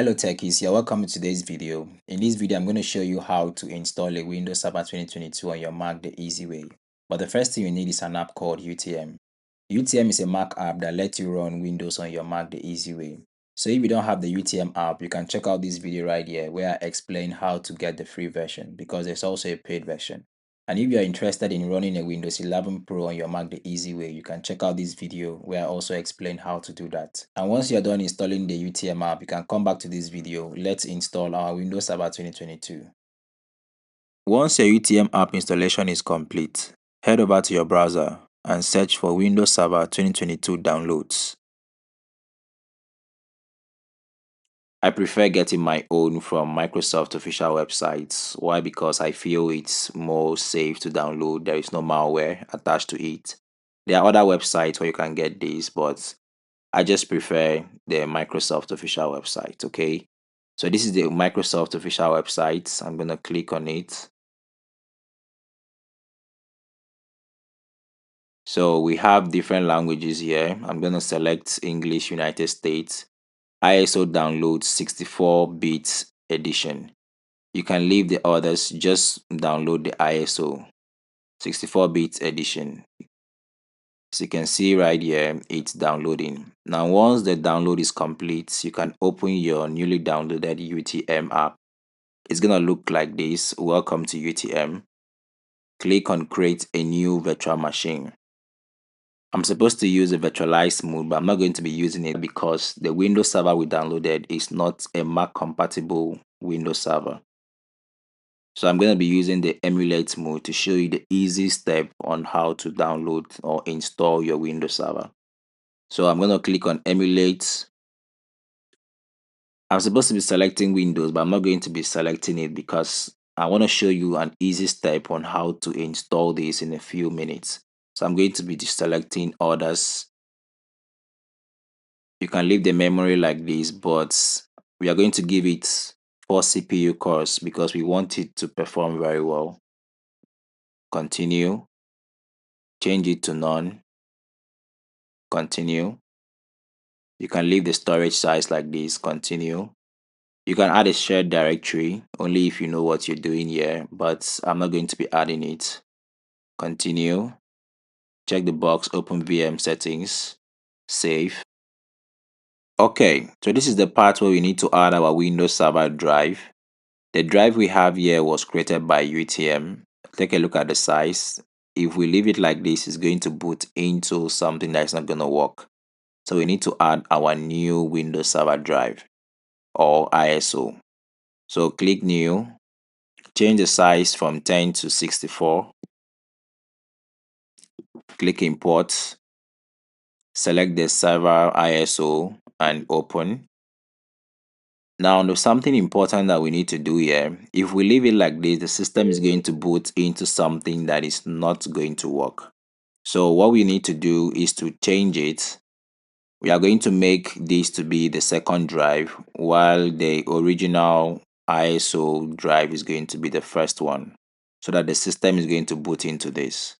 Hello techies, you're welcome to today's video. In this video, I'm going to show you how to install a Windows Server 2022 on your Mac the easy way. But the first thing you need is an app called UTM. UTM is a Mac app that lets you run Windows on your Mac the easy way. So if you don't have the UTM app, you can check out this video right here where I explain how to get the free version because there's also a paid version. And if you're interested in running a Windows 11 Pro on your Mac the easy way, you can check out this video where I also explain how to do that. And once you're done installing the UTM app, you can come back to this video. Let's install our Windows Server 2022. Once your UTM app installation is complete, head over to your browser and search for Windows Server 2022 downloads. I prefer getting my own from Microsoft official websites. Why? Because I feel it's more safe to download. There is no malware attached to it. There are other websites where you can get this, but I just prefer the Microsoft official website. Okay. So this is the Microsoft official website. I'm going to click on it. So we have different languages here. I'm going to select English United States. ISO download 64-bit edition. You can leave the others, just download the ISO 64-bit edition. As you can see right here, it's downloading. Now once the download is complete, you can open your newly downloaded UTM app. It's gonna look like this. Welcome to UTM. Click on create a new virtual machine. I'm supposed to use a virtualized mode, but I'm not going to be using it because the Windows server we downloaded is not a Mac compatible Windows server. So I'm going to be using the emulate mode to show you the easy step on how to download or install your Windows server. So I'm going to click on emulate. I'm supposed to be selecting Windows, but I'm not going to be selecting it because I want to show you an easy step on how to install this in a few minutes. So I'm going to be selecting others. You can leave the memory like this, but we are going to give it 4 CPU cores because we want it to perform very well. Continue. Change it to none. Continue. You can leave the storage size like this. Continue. You can add a shared directory only if you know what you're doing here, but I'm not going to be adding it. Continue. Check the box, open VM settings, save. Okay, so this is the part where we need to add our Windows Server drive. The drive we have here was created by UTM. Take a look at the size. If we leave it like this, it's going to boot into something that's not going to work. So we need to add our new Windows Server drive or ISO. So click new, change the size from 10 to 64. Click import, select the server ISO and open. Now there's something important that we need to do here. If we leave it like this, the system is going to boot into something that is not going to work. So what we need to do is to change it. We are going to make this to be the second drive while the original ISO drive is going to be the first one so that the system is going to boot into this.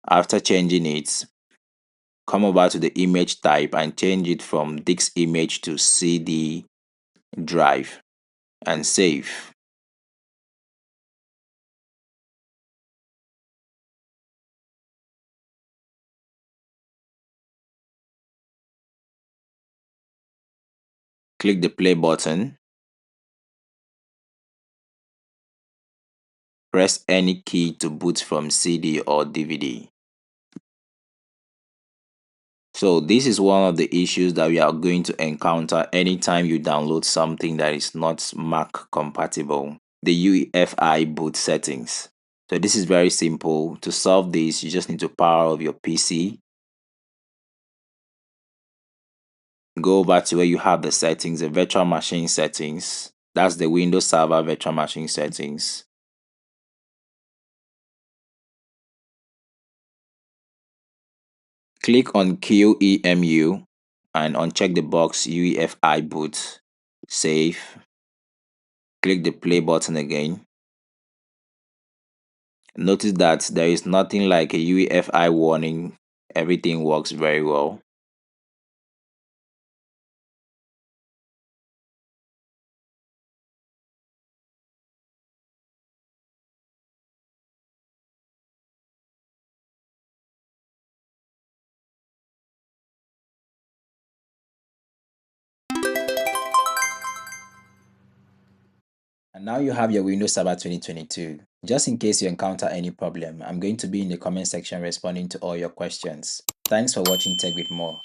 After changing it, come over to the image type and change it from disk image to CD drive and save. Click the play button. Press any key to boot from CD or DVD. So this is one of the issues that we are going to encounter anytime you download something that is not Mac compatible, the UEFI boot settings. So this is very simple. To solve this, you just need to power off your PC. Go over to where you have the settings, the virtual machine settings. That's the Windows Server virtual machine settings. Click on QEMU and uncheck the box UEFI boot. Save. Click the play button again. Notice that there is nothing like a UEFI warning. Everything works very well. And now you have your Windows Server 2022. Just in case you encounter any problem, I'm going to be in the comment section responding to all your questions. Thanks for watching Tech with More.